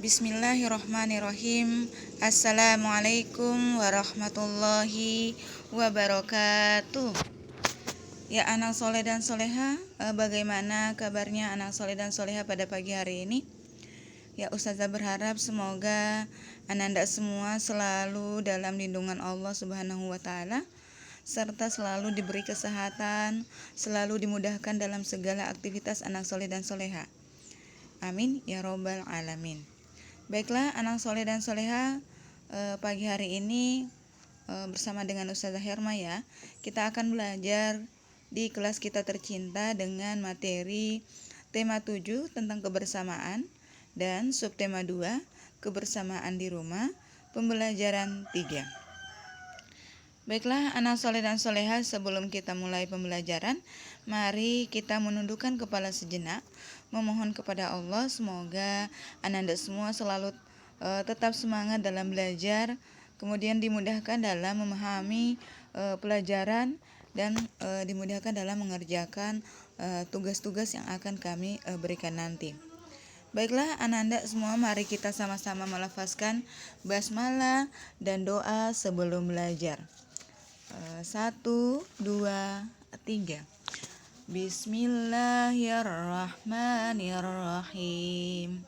Bismillahirrahmanirrahim. Assalamualaikum warahmatullahi wabarakatuh. Ya anak soleh dan soleha, bagaimana kabarnya anak soleh dan soleha pada pagi hari ini? Ya Ustazah berharap semoga ananda semua selalu dalam lindungan Allah Subhanahu wa taala, serta selalu diberi kesehatan, selalu dimudahkan dalam segala aktivitas anak soleh dan soleha. Amin ya robbal alamin. Baiklah anak soleh dan soleha, pagi hari ini bersama dengan Ustazah Herma ya, kita akan belajar di kelas kita tercinta dengan materi tema 7 tentang kebersamaan dan subtema 2 kebersamaan di rumah, pembelajaran 3. Baiklah anak soleh dan soleha, sebelum kita mulai pembelajaran, mari kita menundukkan kepala sejenak, memohon kepada Allah semoga ananda semua selalu tetap semangat dalam belajar, kemudian dimudahkan dalam memahami pelajaran dan dimudahkan dalam mengerjakan tugas-tugas yang akan kami berikan nanti. Baiklah ananda semua, mari kita sama-sama melafazkan basmalah dan doa sebelum belajar. 1, 2, 3. Bismillahirrahmanirrahim.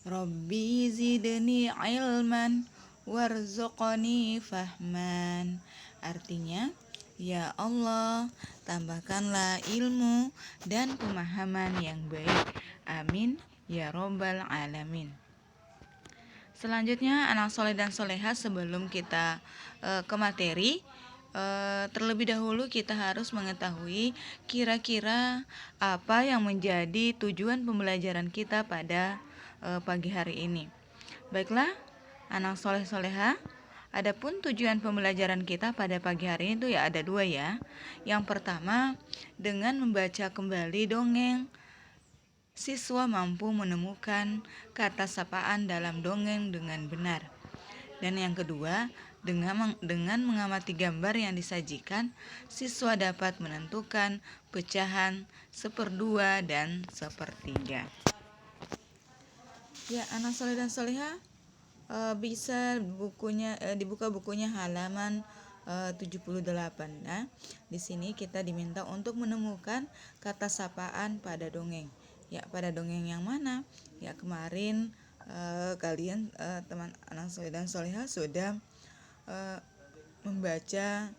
Rabbi zidni ilman warzuqni fahman. Artinya, ya Allah, tambahkanlah ilmu dan pemahaman yang baik. Amin ya robbal alamin. Selanjutnya anak soleh dan soleha, sebelum kita ke materi, terlebih dahulu kita harus mengetahui kira-kira apa yang menjadi tujuan pembelajaran kita pada pagi hari ini. Baiklah anak soleh soleha, adapun tujuan pembelajaran kita pada pagi hari ini itu ya ada 2 ya. Yang pertama, dengan membaca kembali dongeng, siswa mampu menemukan kata sapaan dalam dongeng dengan benar. Dan yang kedua, dengan mengamati gambar yang disajikan, siswa dapat menentukan pecahan 1/2 dan 1/3. Ya, anak soleh dan soleha, bisa dibuka bukunya halaman 78. Nah, di sini kita diminta untuk menemukan kata sapaan pada dongeng. Ya, pada dongeng yang mana? Ya, kemarin kalian teman anak soleh dan soleha sudah membaca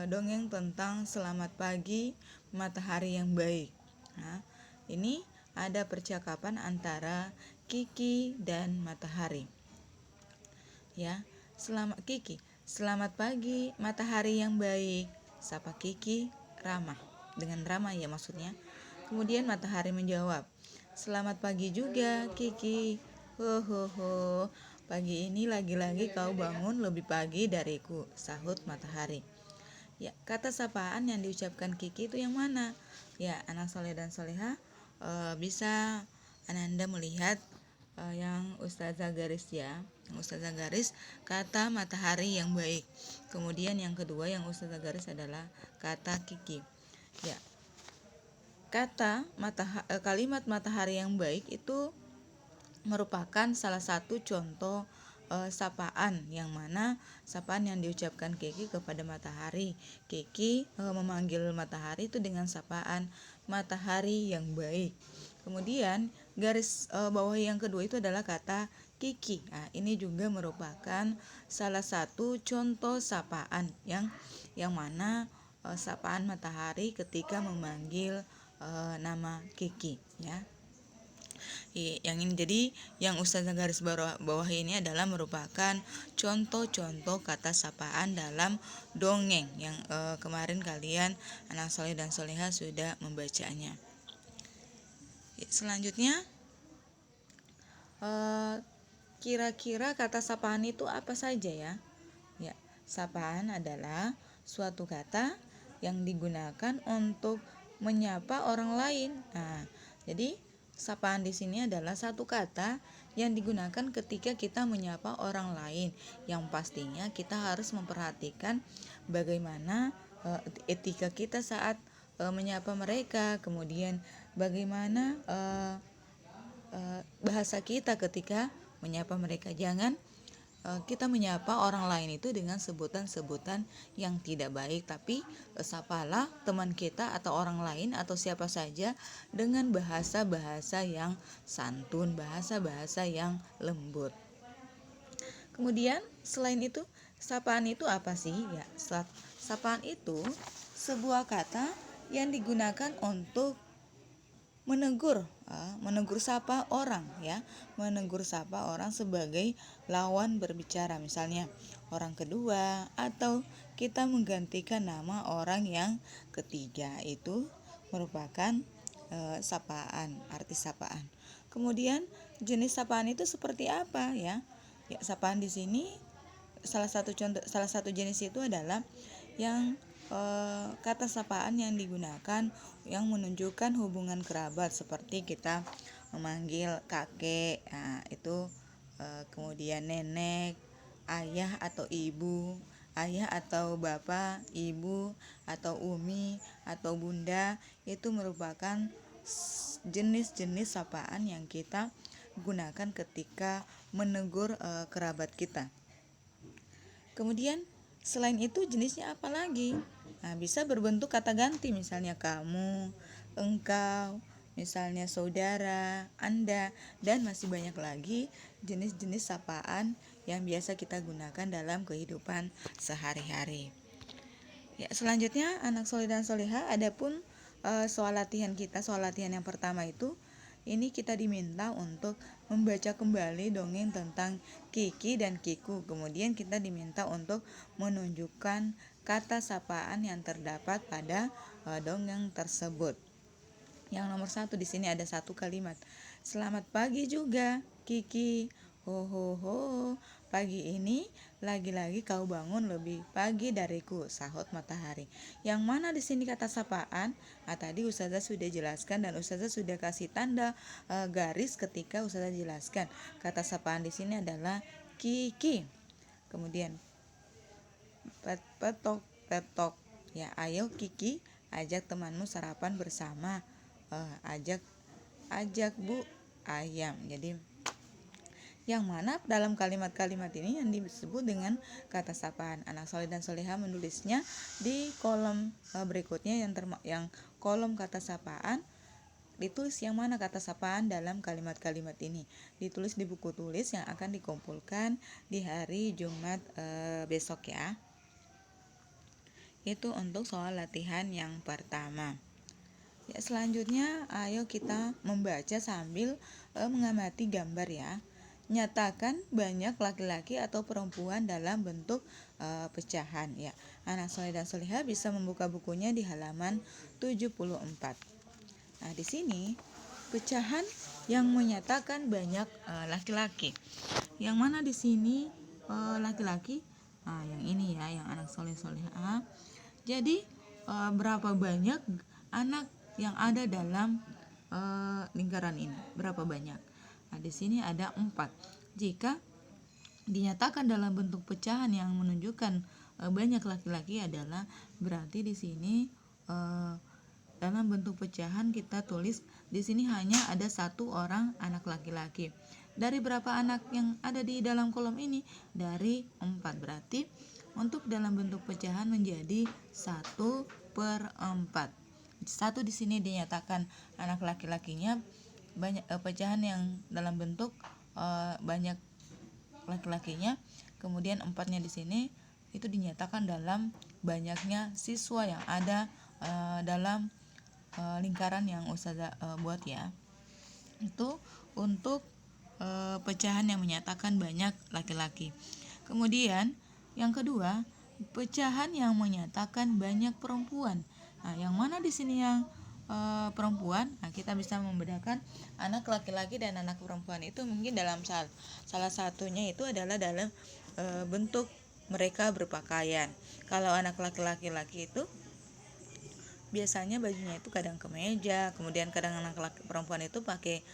dongeng tentang selamat pagi matahari yang baik. Nah, ini ada percakapan antara Kiki dan matahari. Ya, selamat Kiki, selamat pagi matahari yang baik. Sapa Kiki ramah, dengan ramah ya maksudnya. Kemudian matahari menjawab, selamat pagi juga Kiki. Ho, pagi ini lagi-lagi kau bangun lebih pagi dariku, sahut matahari. Ya, kata sapaan yang diucapkan Kiki itu yang mana? Ya, anak soleh dan soleha, bisa ananda melihat yang Ustazah garis ya. Yang Ustazah garis kata matahari yang baik. Kemudian yang kedua yang Ustazah garis adalah kata Kiki. Ya, kalimat matahari yang baik itu merupakan salah satu contoh sapaan, yang mana sapaan yang diucapkan Kiki kepada matahari. Kiki memanggil matahari itu dengan sapaan matahari yang baik. Kemudian garis bawah yang kedua itu adalah kata Kiki. Nah, ini juga merupakan salah satu contoh sapaan yang mana sapaan matahari ketika memanggil nama Kiki ya. Yang ini jadi yang Ustazah garis bawah ini adalah merupakan contoh-contoh kata sapaan dalam dongeng yang kemarin kalian anak soleh dan soleha sudah membacanya. Selanjutnya, kira-kira kata sapaan itu apa saja ya? Ya, sapaan adalah suatu kata yang digunakan untuk menyapa orang lain. Nah, jadi sapaan di sini adalah satu kata yang digunakan ketika kita menyapa orang lain. Yang pastinya kita harus memperhatikan bagaimana etika kita saat menyapa mereka, kemudian bagaimana bahasa kita ketika menyapa mereka. Jangan kita menyapa orang lain itu dengan sebutan-sebutan yang tidak baik, tapi sapalah teman kita atau orang lain atau siapa saja dengan bahasa-bahasa yang santun, bahasa-bahasa yang lembut. Kemudian selain itu, sapaan itu apa sih? Ya, sapaan itu sebuah kata yang digunakan untuk menegur sapa orang, ya, menegur sapa orang sebagai lawan berbicara, misalnya orang kedua, atau kita menggantikan nama orang yang ketiga. Itu merupakan sapaan, arti sapaan. Kemudian jenis sapaan itu seperti apa, ya? Ya, sapaan di sini salah satu jenis itu adalah yang kata sapaan yang digunakan yang menunjukkan hubungan kerabat, seperti kita memanggil kakek, nah, itu kemudian nenek, ayah atau ibu, ayah atau bapak, ibu atau umi atau bunda. Itu merupakan jenis-jenis sapaan yang kita gunakan ketika menegur kerabat kita. Kemudian selain itu jenisnya apa lagi? Nah, bisa berbentuk kata ganti, misalnya kamu, engkau, misalnya saudara, Anda, dan masih banyak lagi jenis-jenis sapaan yang biasa kita gunakan dalam kehidupan sehari-hari. Ya, selanjutnya anak soleh dan soleha, adapun soal latihan yang pertama itu, ini kita diminta untuk membaca kembali dongeng tentang Kiki dan Kiku. Kemudian kita diminta untuk menunjukkan kata sapaan yang terdapat pada dongeng tersebut. Yang nomor 1 di sini ada satu kalimat. Selamat pagi juga, Kiki. Ho ho ho. Pagi ini lagi-lagi kau bangun lebih pagi dariku, sahut matahari. Yang mana di sini kata sapaan? Tadi Ustazah sudah jelaskan dan Ustazah sudah kasih tanda garis ketika Ustazah jelaskan. Kata sapaan di sini adalah Kiki. Kemudian petok. Ya, ayo Kiki, ajak temanmu sarapan bersama. Ajak Bu ayam. Jadi yang mana dalam kalimat-kalimat ini yang disebut dengan kata sapaan. Anak soleh dan soleha menulisnya di kolom berikutnya, yang kolom kata sapaan. Ditulis yang mana kata sapaan dalam kalimat-kalimat ini. Ditulis di buku tulis yang akan dikumpulkan di hari Jumat besok, ya. Itu untuk soal latihan yang pertama. Ya, selanjutnya ayo kita membaca sambil mengamati gambar, ya. Nyatakan banyak laki-laki atau perempuan dalam bentuk pecahan, ya. Anak soleh dan soleha bisa membuka bukunya di halaman 74. Nah, di sini pecahan yang menyatakan banyak laki-laki. Yang mana di sini laki-laki? Yang ini, ya, yang anak soleh soleha. Jadi berapa banyak anak yang ada dalam lingkaran ini? Berapa banyak? Nah, di sini ada 4. Jika dinyatakan dalam bentuk pecahan yang menunjukkan banyak laki-laki adalah berarti di sini dalam bentuk pecahan kita tulis di sini hanya ada 1 orang anak laki-laki. Dari berapa anak yang ada di dalam kolom ini? Dari 4. Berarti untuk dalam bentuk pecahan menjadi 1/4. 1 di sini dinyatakan anak laki-lakinya banyak, pecahan yang dalam bentuk banyak laki-lakinya. Kemudian 4-nya di sini itu dinyatakan dalam banyaknya siswa yang ada dalam lingkaran yang Ustazah buat, ya. Itu untuk pecahan yang menyatakan banyak laki-laki. Kemudian yang kedua, pecahan yang menyatakan banyak perempuan. Nah, yang mana di sini yang perempuan? Nah, kita bisa membedakan anak laki-laki dan anak perempuan itu mungkin dalam salah satunya itu adalah dalam bentuk mereka berpakaian. Kalau anak laki-laki itu biasanya bajunya itu kadang kemeja, kemudian kadang anak laki perempuan itu pakai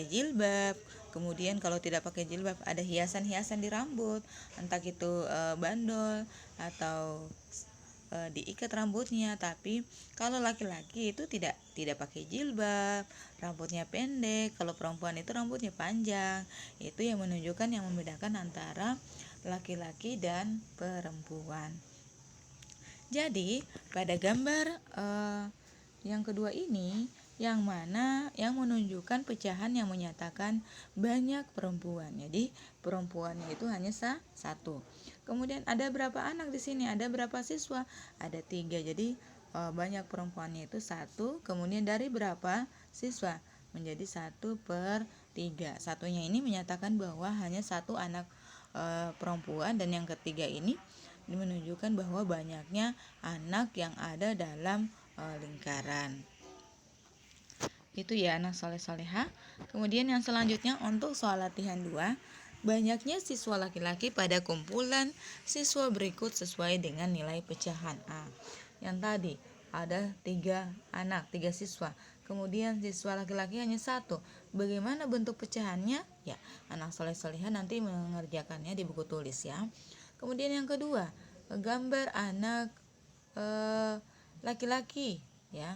jilbab. Kemudian kalau tidak pakai jilbab ada hiasan-hiasan di rambut, entah itu bandol atau diikat rambutnya. Tapi kalau laki-laki itu tidak pakai jilbab, rambutnya pendek. Kalau perempuan itu rambutnya panjang. Itu yang menunjukkan, yang membedakan antara laki-laki dan perempuan. Jadi pada gambar yang kedua ini, yang mana yang menunjukkan pecahan yang menyatakan banyak perempuan. Jadi perempuannya itu hanya satu. Kemudian ada berapa anak di sini? Ada berapa siswa? Ada 3. Jadi banyak perempuannya itu 1. Kemudian dari berapa siswa? Menjadi 1/3. Satunya ini menyatakan bahwa hanya 1 anak perempuan, dan yang ketiga ini menunjukkan bahwa banyaknya anak yang ada dalam lingkaran. Itu ya anak soleh soleha. Kemudian yang selanjutnya untuk soal latihan 2, banyaknya siswa laki-laki pada kumpulan siswa berikut sesuai dengan nilai pecahan. Yang tadi ada 3 anak, 3 siswa. Kemudian siswa laki-laki hanya 1. Bagaimana bentuk pecahannya? Ya, anak soleh soleha nanti mengerjakannya di buku tulis ya. Kemudian yang kedua, gambar anak laki-laki ya.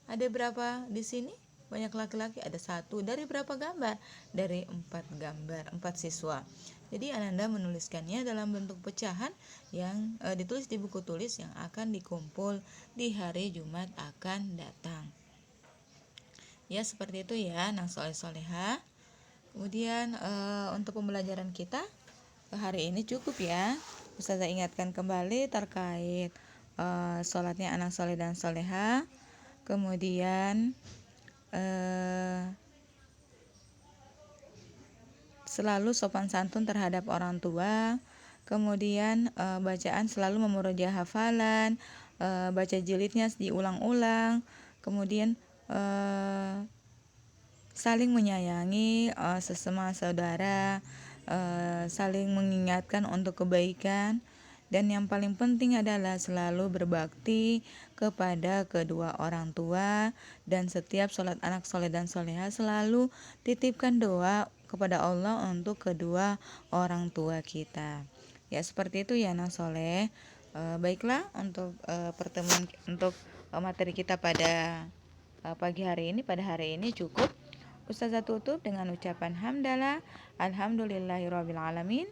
Ada berapa di sini? Banyak laki-laki, ada 1. Dari berapa gambar? Dari 4 gambar, 4 siswa. Jadi Ananda menuliskannya dalam bentuk pecahan yang ditulis di buku tulis yang akan dikumpul di hari Jumat akan datang. Ya, seperti itu ya, anak soleh soleha. Kemudian untuk pembelajaran kita hari ini cukup ya. Ustazah ingatkan kembali terkait sholatnya anak soleh dan soleha. Kemudian selalu sopan santun terhadap orang tua. Kemudian bacaan selalu memurojaah hafalan, baca jilidnya diulang-ulang. Kemudian saling menyayangi sesama saudara, saling mengingatkan untuk kebaikan. Dan yang paling penting adalah selalu berbakti kepada kedua orang tua. Dan setiap sholat anak soleh dan soleha selalu titipkan doa kepada Allah untuk kedua orang tua kita. Ya, seperti itu ya anak soleh. Baiklah, untuk pertemuan untuk materi kita pada pagi hari ini, pada hari ini cukup. Ustazah tutup dengan ucapan hamdalah, alhamdulillahirabbil alamin.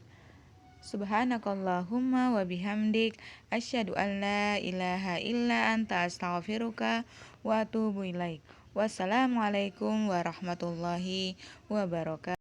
Subhanakallahumma wa bihamdik asyhadu an la ilaha illa anta astaghfiruka wa atubu ilaik. Wassalamualaikum warahmatullahi wabarakatuh.